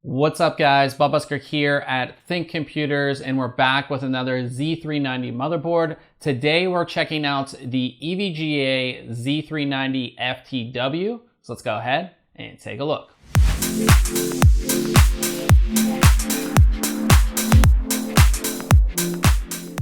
What's up guys, Bob Busker here at ThinkComputers, and we're back with another Z390 motherboard. Today we're checking out the EVGA Z390 FTW. So let's go ahead and take a look.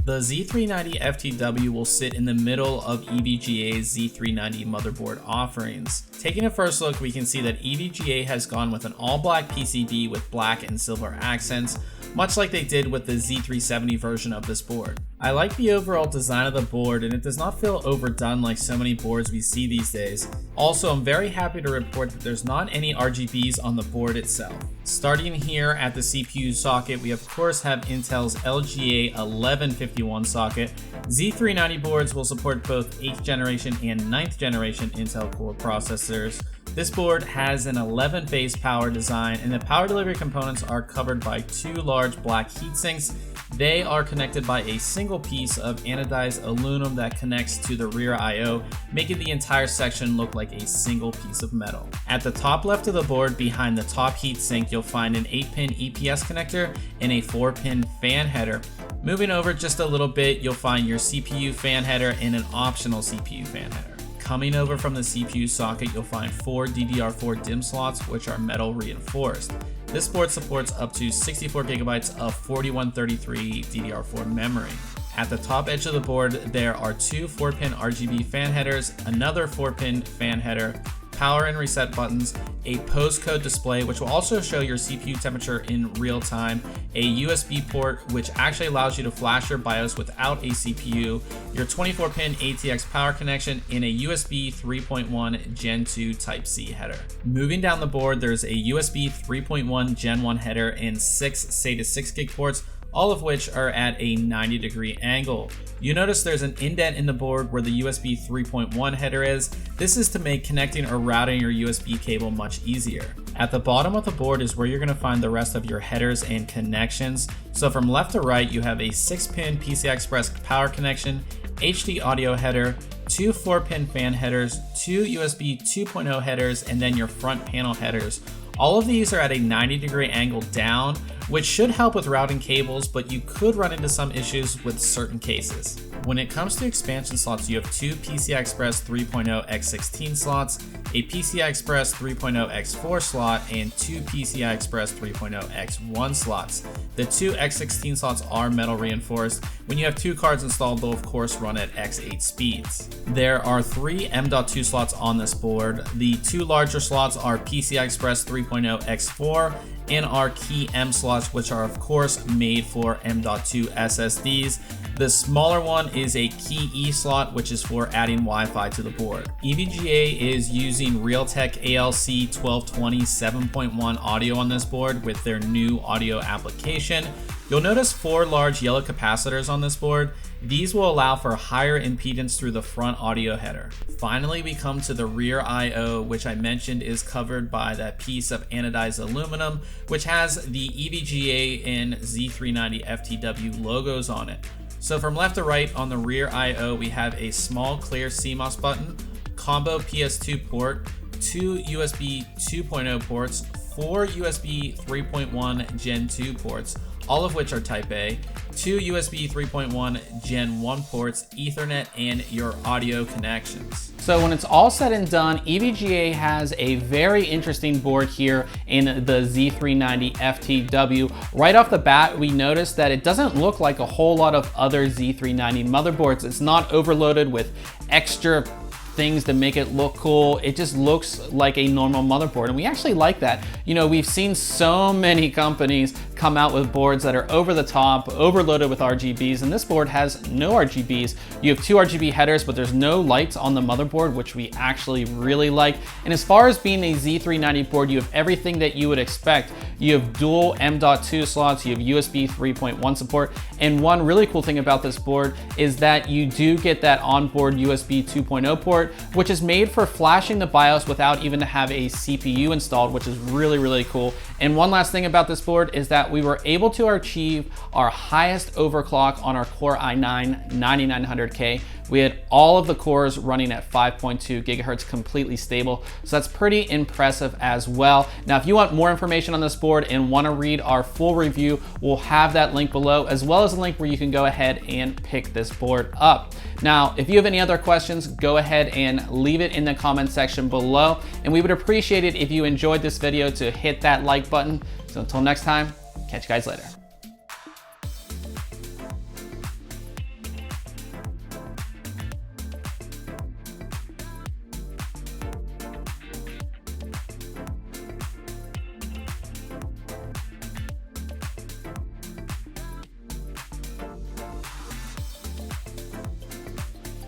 The Z390 FTW will sit in the middle of EVGA's Z390 motherboard offerings. Taking a first look, we can see that EVGA has gone with an all-black PCB with black and silver accents, much like they did with the Z370 version of this board. I like the overall design of the board, and it does not feel overdone like so many boards we see these days. Also, I'm very happy to report that there's not any RGBs on the board itself. Starting here at the CPU socket, we of course have Intel's LGA 1151 socket. Z390 boards will support both 8th generation and 9th generation Intel Core processors. This board has an 11-phase power design, and the power delivery components are covered by two large black heatsinks. They are connected by a single piece of anodized aluminum that connects to the rear I/O, making the entire section look like a single piece of metal. At the top left of the board, behind the top heatsink, you'll find an 8-pin EPS connector and a 4-pin fan header. Moving over just a little bit, you'll find your CPU fan header and an optional CPU fan header. Coming over from the CPU socket, you'll find 4 DDR4 DIMM slots, which are metal reinforced. This board supports up to 64 gigabytes of 4133 DDR4 memory. At the top edge of the board, there are two 4-pin RGB fan headers, another 4-pin fan header, power and reset buttons, a postcode display which will also show your CPU temperature in real time, a USB port which actually allows you to flash your BIOS without a CPU, your 24-pin ATX power connection, and a USB 3.1 Gen 2 Type-C header. Moving down the board, there's a USB 3.1 Gen 1 header and 6 SATA 6GB ports, all of which are at a 90-degree angle. You notice there's an indent in the board where the USB 3.1 header is. This is to make connecting or routing your USB cable much easier. At the bottom of the board is where you're going to find the rest of your headers and connections. So from left to right, you have a 6-pin PCI Express power connection, HD audio header, two 4-pin fan headers, two USB 2.0 headers, and then your front panel headers. All of these are at a 90-degree angle down, which should help with routing cables, but you could run into some issues with certain cases. When it comes to expansion slots, you have two PCI Express 3.0 x16 slots, a PCI Express 3.0 x4 slot, and two PCI Express 3.0 x1 slots. The two x16 slots are metal reinforced. When you have two cards installed, they'll of course run at x8 speeds. There are three M.2 slots on this board. The two larger slots are PCI Express 3.0 x4 and our key M slots, which are of course made for M.2 SSDs. The smaller one is a key E slot, which is for adding Wi-Fi to the board. EVGA is using Realtek ALC 1220 7.1 audio on this board with their new audio application. You'll notice 4 large yellow capacitors on this board. These will allow for higher impedance through the front audio header. Finally, we come to the rear I/O, which I mentioned is covered by that piece of anodized aluminum, which has the EVGA and Z390 FTW logos on it. So from left to right on the rear I/O, we have a small clear CMOS button, combo PS2 port, 2 USB 2.0 ports, 4 USB 3.1 Gen 2 ports, all of which are Type A, 2 USB 3.1 Gen 1 ports, Ethernet, and your audio connections. So when it's all said and done, EVGA has a very interesting board here in the Z390 FTW. Right off the bat, we notice that it doesn't look like a whole lot of other Z390 motherboards. It's not overloaded with extra things to make it look cool. It just looks like a normal motherboard, and we actually like that. You know, we've seen so many companies come out with boards that are over the top, overloaded with RGBs, and this board has no RGBs. You have 2 RGB headers, but there's no lights on the motherboard, which we actually really like. And as far as being a Z390 board, you have everything that you would expect. You have dual M.2 slots, you have USB 3.1 support, and one really cool thing about this board is that you do get that onboard USB 2.0 port, which is made for flashing the BIOS without even to have a CPU installed, which is really, really cool. And one last thing about this board is that we were able to achieve our highest overclock on our Core i9 9900K, We had all of the cores running at 5.2 gigahertz completely stable. So that's pretty impressive as well. Now, if you want more information on this board and want to read our full review, we'll have that link below, as well as a link where you can go ahead and pick this board up. Now, if you have any other questions, go ahead and leave it in the comment section below. And we would appreciate it if you enjoyed this video to hit that like button. So until next time, catch you guys later.